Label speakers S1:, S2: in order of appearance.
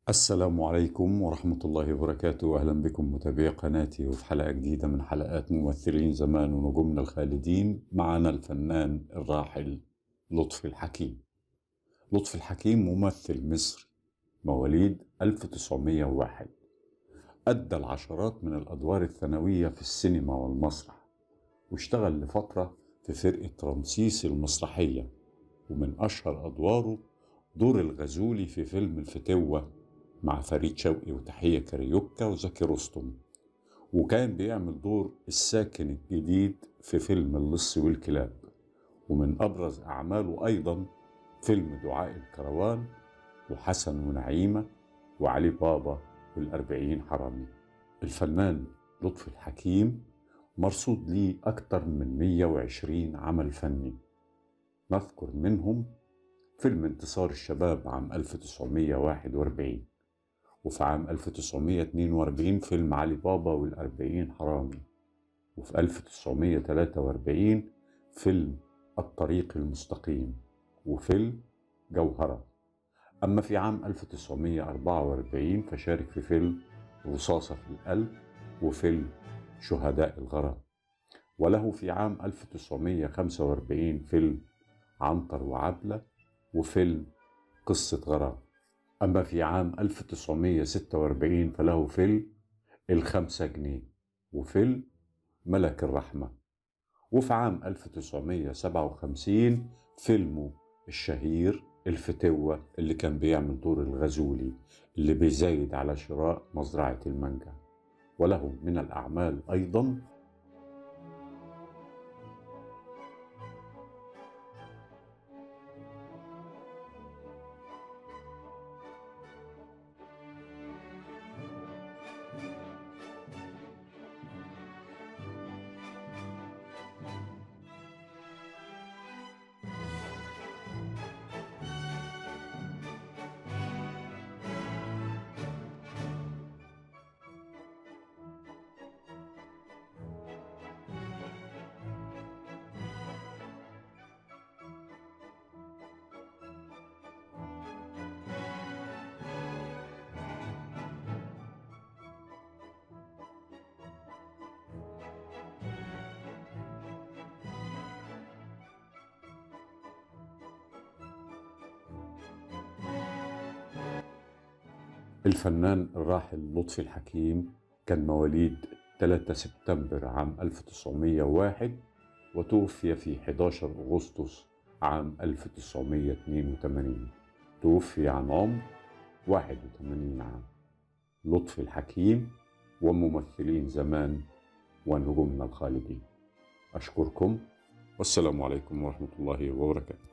S1: السلام عليكم ورحمة الله وبركاته. أهلا بكم متابعي قناتي وفي حلقة جديدة من حلقات ممثلين زمان ونجومنا الخالدين. معنا الفنان الراحل لطفي الحكيم. لطفي الحكيم ممثل مصري مواليد 1901. أدى العشرات من الأدوار الثانوية في السينما والمسرح، واشتغل لفترة في فرقة رمسيس المسرحية، ومن أشهر أدواره دور الغزولي في فيلم الفتوة مع فريد شوقي وتحية كاريوكا وزكي رستم، وكان بيعمل دور الساكن الجديد في فيلم اللص والكلاب. ومن أبرز أعماله أيضا فيلم دعاء الكروان وحسن ونعيمة وعلي بابا والأربعين حرامي. الفنان لطفي الحكيم مرصود ليه أكثر من 120 عمل فني، نذكر منهم فيلم انتصار الشباب عام 1941، وفي عام 1942 فيلم علي بابا والأربعين حرامي، وفي 1943 فيلم الطريق المستقيم، وفيلم جوهرة. أما في عام 1944 فشارك في فيلم رصاصة في القلب وفيلم شهداء الغرام. وله في عام 1945 فيلم عنتر وعبلة وفيلم قصة غرام. أما في عام 1946 فله فيلم الخمسة جنيه وفيلم ملك الرحمة. وفي عام 1957 فيلمه الشهير الفتوة، اللي كان بيعمل دور الغزولي اللي بيزايد على شراء مزرعة المانجا. وله من الأعمال أيضا الفنان الراحل لطفي الحكيم كان مواليد 3 سبتمبر عام 1901، وتوفي في 11 أغسطس عام 1982. توفي عن عمر 81 عام. لطفي الحكيم وممثلين زمان ونجومنا الخالدين. أشكركم والسلام عليكم ورحمة الله وبركاته.